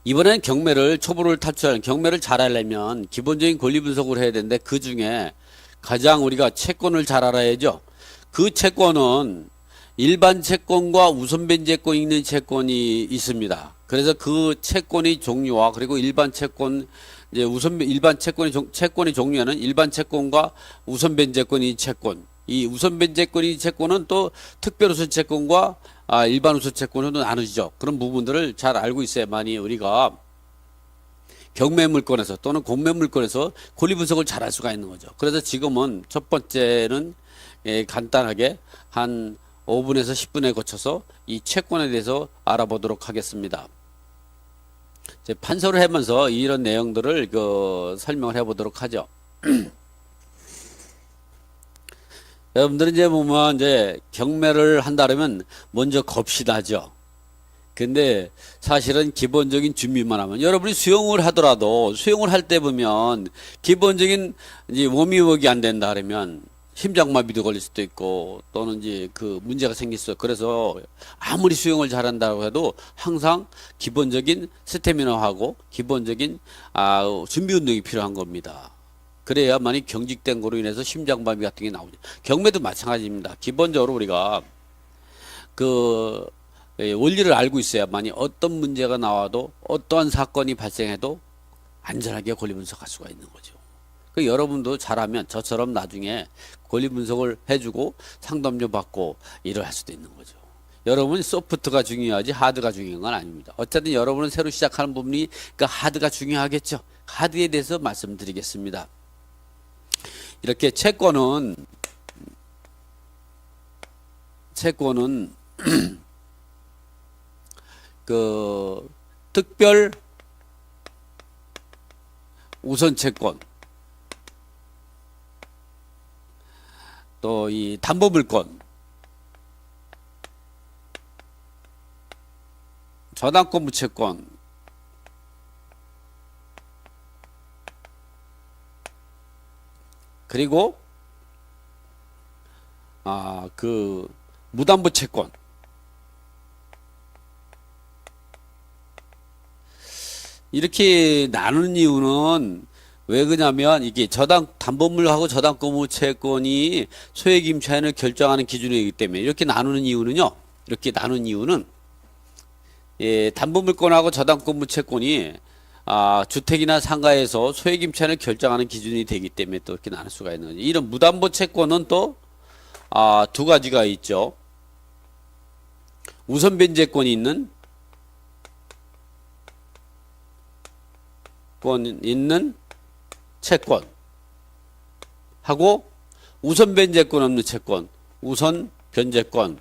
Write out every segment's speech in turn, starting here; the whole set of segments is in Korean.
이번엔 경매를 초보를 탈출하는 경매를 잘하려면 기본적인 권리 분석을 해야 되는데 그 중에 가장 우리가 채권을 잘 알아야죠. 그 채권은 일반 채권과 우선 변제권이 있는 채권이 있습니다. 그래서 그 채권의 종류와 그리고 일반 채권 이제 일반 채권의 종류에는 일반 채권과 우선 변제권이 채권, 이 우선 변제권이 채권은 또 특별 우선 채권과 일반 우선 채권으로 나누죠. 그런 부분들을 잘 알고 있어야만이 우리가 경매 물건에서 또는 공매 물건에서 권리 분석을 잘 할 수가 있는 거죠. 그래서 지금은 첫 번째는 간단하게 한 5분에서 10분에 거쳐서 이 채권에 대해서 알아보도록 하겠습니다. 이제 판서를 하면서 이런 내용들을 설명을 해보도록 하죠. 여러분들은 이제 보면 이제 경매를 한다면 먼저 겁시다죠. 근데 사실은 기본적인 준비만 하면 여러분이 수영을 하더라도 수영을 할 때 보면 기본적인 이제 워밍업이 안 된다 그러면 심장마비도 걸릴 수도 있고 또는 이제 그 문제가 생길 수 있어요. 그래서 아무리 수영을 잘한다고 해도 항상 기본적인 스태미너하고 기본적인 준비 운동이 필요한 겁니다. 그래야만이 경직된 거로 인해서 심장마비 같은 게 나오죠. 경매도 마찬가지입니다. 기본적으로 우리가 원리를 알고 있어야만이 어떤 문제가 나와도 어떠한 사건이 발생해도 안전하게 권리 분석할 수가 있는 거죠. 여러분도 잘하면 저처럼 나중에 권리 분석을 해주고 상담 좀 받고 일을 할 수도 있는 거죠. 여러분 소프트가 중요하지 하드가 중요한 건 아닙니다. 어쨌든 여러분은 새로 시작하는 부분이 하드가 중요하겠죠. 하드에 대해서 말씀드리겠습니다. 이렇게 채권은 특별 우선 채권 또 이 담보물권 저당권 무채권 그리고 무담보 채권 이렇게 나누는 이유는 왜 그러냐면 이게 담보물하고 저당권 채권이 소액 임차인을 결정하는 기준이기 때문에 이렇게 나누는 이유는요. 이렇게 나누는 이유는 담보물권하고 저당권 채권이 주택이나 상가에서 소액 임차인을 결정하는 기준이 되기 때문에 또 이렇게 나눌 수가 있는 거죠. 이런 무담보 채권은 또 두 가지가 있죠. 우선 변제권이 있는 채권 하고 우선 변제권 없는 채권, 우선 변제권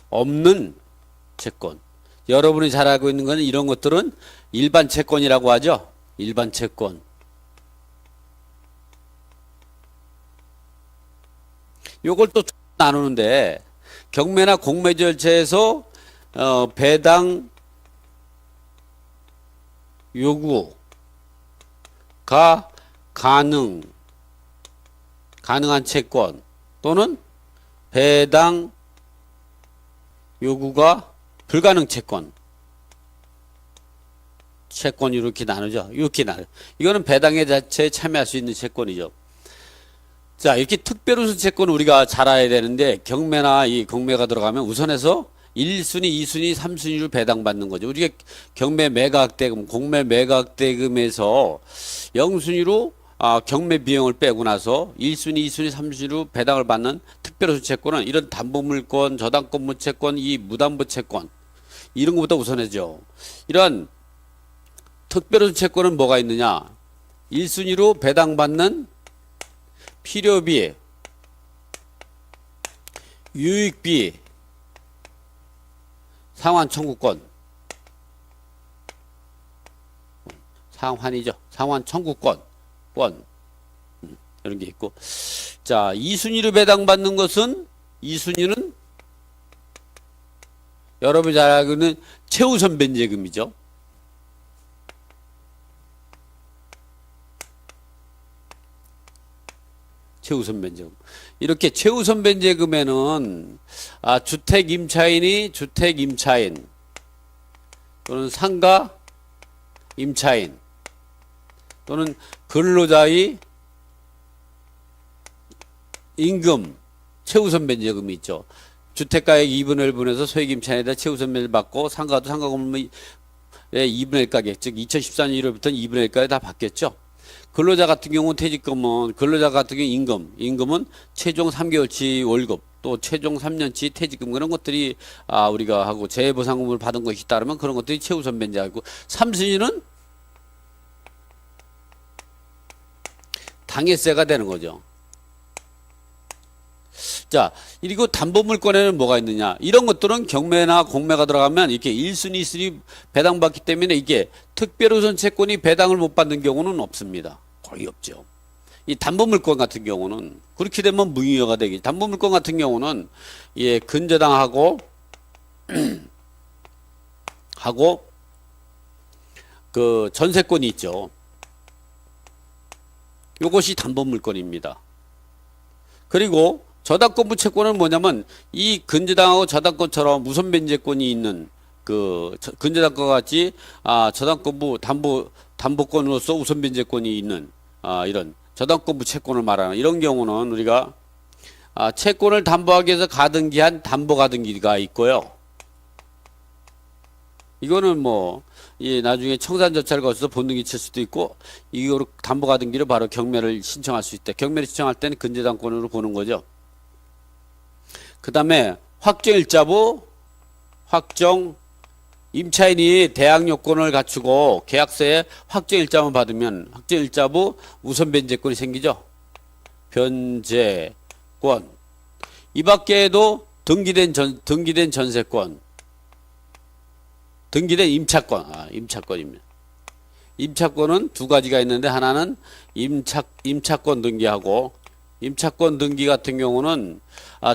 없는 채권. 여러분이 잘 알고 있는 것은 이런 것들은 일반 채권이라고 하죠. 일반 채권. 요걸 또 나누는데 경매나 공매 절차에서 배당 요구가 가능한 채권 또는 배당 요구가 불가능 채권 이렇게 나누죠. 이렇게 나눠. 이거는 배당의 자체에 참여할 수 있는 채권이죠. 자, 이렇게 특별우선 채권을 우리가 잘 알아야 되는데 경매나 이 공매가 들어가면 우선해서 1순위, 2순위, 3순위로 배당받는 거죠. 우리가 경매 매각대금, 공매 매각대금에서 0순위로 경매 비용을 빼고 나서 1순위, 2순위, 3순위로 배당을 받는 특별우선 채권은 이런 담보물권, 저당권 무채권, 이 무담보 채권 이런 것보다 우선해죠. 이런 특별우선 채권은 뭐가 있느냐? 1순위로 배당받는 필요비, 유익비, 상환 청구권, 상환이죠. 상환 청구권, 이런 게 있고. 자, 2순위로 배당받는 것은 2순위는 여러분이 잘 알고 있는 최우선 변제금이죠. 최우선 변제금. 이렇게 최우선 변제금에는 주택 임차인이 주택 임차인 또는 상가 임차인 또는 근로자의 임금 최우선 변제금이 있죠. 주택가액 2분의 1분에서 소액 임차인에다 최우선 변제를 받고 상가도 상가금의 2분의 1 가격, 즉 2014년 1월부터는 2분의 1까지 다 바뀌었죠. 근로자 같은 경우는 퇴직금은 근로자 같은 경우 임금은 최종 3개월치 월급 또 최종 3년치 퇴직금 그런 것들이 우리가 하고 재해보상금을 받은 것이 따르면 그런 것들이 최우선 변제하고 3순위는 당해세가 되는 거죠. 자, 그리고 담보물권에는 뭐가 있느냐? 이런 것들은 경매나 공매가 들어가면 이렇게 1순위, 2순위 배당받기 때문에 이게 특별우선 채권이 배당을 못 받는 경우는 없습니다. 거의 없죠. 이 담보물권 같은 경우는 그렇게 되면 무효가 되기. 담보물권 같은 경우는 예, 근저당하고 하고 그 전세권이 있죠. 요것이 담보물권입니다. 그리고 저당권부 채권은 뭐냐면 이 근저당하고 저당권처럼 우선 변제권이 있는 그 근저당권과 같이 저당권부 담보권으로서 우선 변제권이 있는 이런 저당권부 채권을 말하는 이런 경우는 우리가 채권을 담보하기 위해서 가등기한 담보가등기가 있고요. 이거는 뭐 나중에 청산 절차를 거쳐서 본등기 칠 수도 있고 이거로 담보가등기를 바로 경매를 신청할 수 있다. 경매를 신청할 때는 근저당권으로 보는 거죠. 그 다음에 확정일자부 확정 임차인이 대항 요건을 갖추고 계약서에 확정일자만 받으면 확정일자부 우선 변제권이 생기죠. 변제권. 이 밖에도 등기된 전세권, 등기된 임차권, 임차권입니다. 임차권은 두 가지가 있는데 하나는 임차권 등기하고 임차권 등기 같은 경우는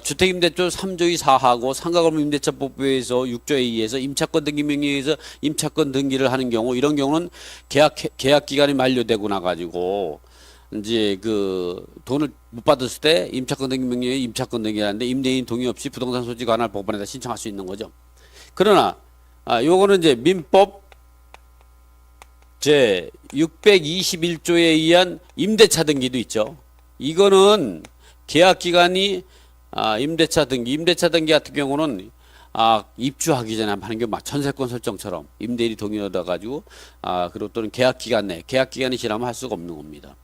주택임대조 3조의 4하고 상가건물임대차법에서 6조에 의해서 임차권 등기 명령에 의해서 임차권 등기를 하는 경우 이런 경우는 계약 기간이 만료되고 나가지고 이제 그 돈을 못 받았을 때 임차권 등기 명령에 임차권 등기를 하는데 임대인 동의 없이 부동산 소지 관할 법원에다 신청할 수 있는 거죠. 그러나 요거는 이제 민법 제 621조에 의한 임대차 등기도 있죠. 이거는 계약 기간이 임대차 등기 같은 경우는 입주하기 전에 하는 게 막 전세권 설정처럼 임대인이 동의를 얻어 가지고 그리고 또는 계약 기간 내 계약 기간이 지나면 할 수가 없는 겁니다.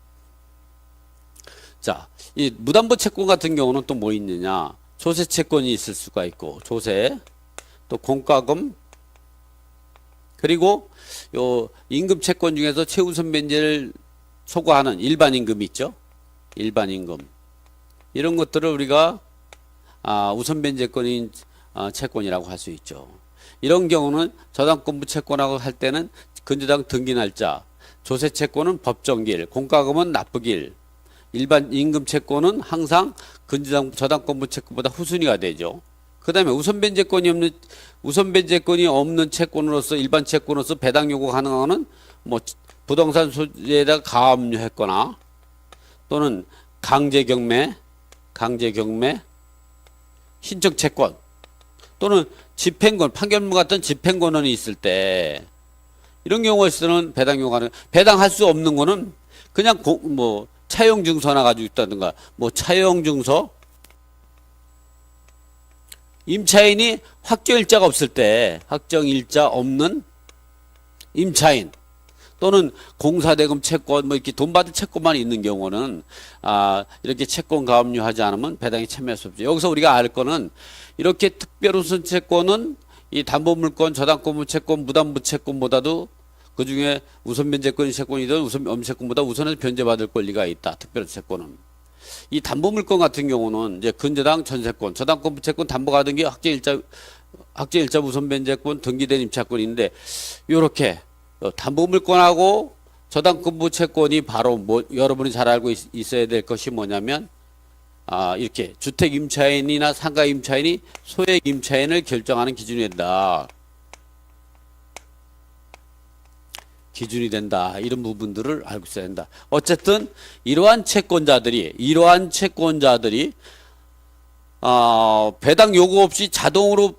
자, 이 무담보 채권 같은 경우는 또 뭐 있느냐? 조세 채권이 있을 수가 있고 조세 또 공과금 그리고 요 임금 채권 중에서 최우선 변제를 초과하는 일반 임금이 있죠. 일반 임금 이런 것들을 우리가 우선 변제권인 채권이라고 할 수 있죠. 이런 경우는 저당권부 채권하고 할 때는 근저당 등기 날짜, 조세 채권은 법정기일, 공과금은 납부기일, 일반 임금 채권은 항상 저당권부 채권보다 후순위가 되죠. 그 다음에 우선 변제권이 없는 채권으로서 일반 채권으로서 배당 요구 가능한 거는 뭐 부동산 소지에다가 가압류했거나 또는 강제경매, 신청채권 또는 집행권, 판결문 같은 집행권원이 있을 때 이런 경우가 있으면 배당 요구하는 배당할 수 없는 거는 그냥 뭐 차용증서 하나 가지고 있다든가 뭐 차용증서 임차인이 확정일자가 없을 때 확정일자 없는 임차인 또는 공사대금 채권 뭐 이렇게 돈 받을 채권만 있는 경우는 이렇게 채권 가압류하지 않으면 배당에 참여할 수 없죠. 여기서 우리가 알 거는 이렇게 특별우선 채권은 이 담보물권, 저당권부 채권, 무담보 채권보다도 그 중에 우선 변제권이 채권이든 우선 엄채권보다 우선해서 변제받을 권리가 있다. 특별우선 채권은. 이 담보물권 같은 경우는 이제 근저당 전세권, 저당권부 채권, 담보가등기, 확정일자 우선 변제권, 등기된 임차권인데 요렇게 담보물권하고 저당권부 채권이 바로 뭐 여러분이 잘 알고 있어야 될 것이 뭐냐면 이렇게 주택 임차인이나 상가 임차인이 소액 임차인을 결정하는 기준이 된다. 기준이 된다. 이런 부분들을 알고 있어야 된다. 어쨌든 이러한 채권자들이 배당 요구 없이 자동으로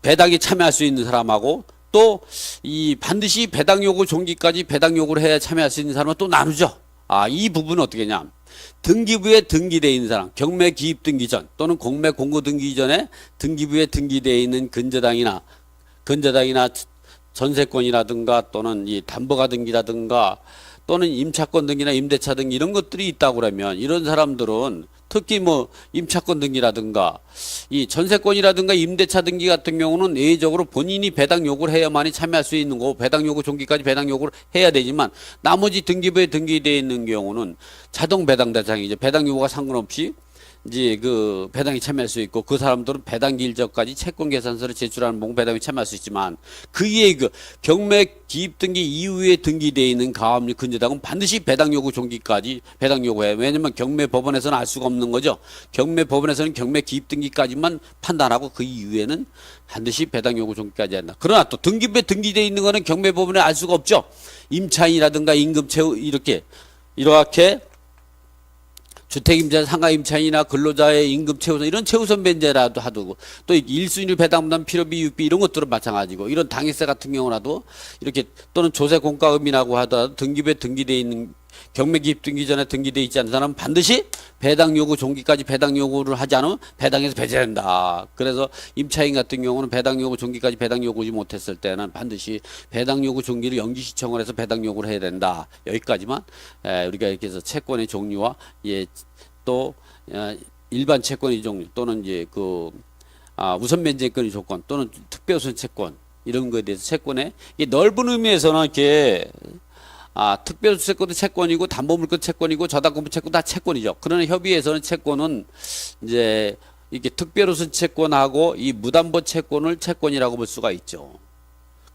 배당에 참여할 수 있는 사람하고 또 이 반드시 배당 요구 종기까지 배당 요구를 해야 참여할 수 있는 사람은 또 나누죠. 이 부분은 어떻게 하냐. 등기부에 등기되어 있는 사람, 경매 기입 등기 전 또는 공매 공고 등기 전에 등기부에 등기되어 있는 근저당이나 전세권이라든가 또는 이 담보가 등기라든가 또는 임차권 등기나 임대차 등기 이런 것들이 있다고 그러면 이런 사람들은 특히 뭐 임차권 등기라든가 이 전세권이라든가 임대차 등기 같은 경우는 예외적으로 본인이 배당 요구를 해야만이 참여할 수 있는 거고 배당 요구 종기까지 배당 요구를 해야 되지만 나머지 등기부에 등기되어 있는 경우는 자동 배당 대상이죠. 배당 요구가 상관없이 이제 그 배당에 참여할 수 있고 그 사람들은 배당 기일전까지 채권 계산서를 제출하는 몽 배당에 참여할 수 있지만 그 이외에 그 경매 기입 등기 이후에 등기되어 있는 가압류 근저당은 반드시 배당 요구 종기까지 배당 요구해요. 왜냐면 경매 법원에서는 알 수가 없는 거죠. 경매 법원에서는 경매 기입 등기까지만 판단하고 그 이후에는 반드시 배당 요구 종기까지 한다. 그러나 또 등기부에 등기되어 있는 거는 경매 법원에 알 수가 없죠. 임차인이라든가 임금 채우 이렇게 주택임차, 상가임차인이나 근로자의 임금 최우선 이런 최우선 변제라도 하고 또 1순위 배당분담 필요비 유비 이런 것들은 마찬가지고 이런 당해세 같은 경우라도 이렇게 또는 조세 공과금이라고 하더라도 등기부에 등기되어 있는 경매 기입 등기 전에 등기되어 있지 않은 사람은 반드시 배당 요구 종기까지 배당 요구를 하지 않으면 배당에서 배제된다. 그래서 임차인 같은 경우는 배당 요구 종기까지 배당 요구지 못했을 때는 반드시 배당 요구 종기를 영지 시청을 해서 배당 요구를 해야 된다. 여기까지만 우리가 이렇게 해서 채권의 종류와 또 일반 채권의 종류 또는 이제 그 우선 면제권의 조건 또는 특별우선 채권 이런 거에 대해서 채권의 넓은 의미에서는 이렇게 특별수채권도 채권이고 담보물권 채권이고 저당권부 채권 다 채권이죠. 그러나 협의에서는 채권은 이제 이렇게 특별우선 채권하고 이 무담보 채권을 채권이라고 볼 수가 있죠.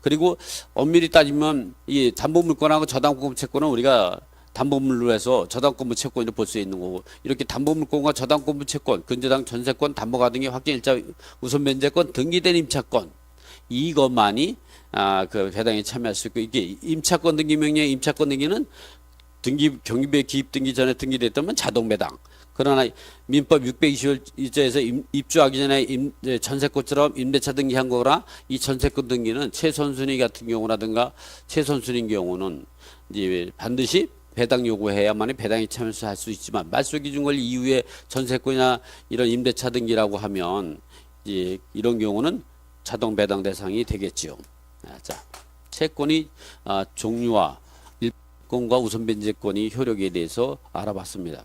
그리고 엄밀히 따지면 이 담보물권하고 저당권부 채권은 우리가 담보물로 해서 저당권부 채권으로 볼 수 있는 거고 이렇게 담보물권과 저당권부 채권, 근저당 전세권, 담보가 등의 확정일자 우선 면제권, 등기된 임차권 이것만이 그 배당에 참여할 수 있고 이게 임차권 등기 명령 임차권 등기는 경비부에 기입 등기 전에 등기됐다면 자동 배당. 그러나 민법 621조에서 입주하기 전에 전세권처럼 임대차 등기한 거라 이 전세권 등기는 최선순위 같은 경우라든가 최선순위인 경우는 이제 반드시 배당 요구해야만이 배당에 참여할 수 있지만 말소기준 권리 이후에 전세권이나 이런 임대차 등기라고 하면 이제 이런 경우는 자동 배당 대상이 되겠지요. 자, 채권의 종류와 일권과 우선 변제권의 효력에 대해서 알아봤습니다.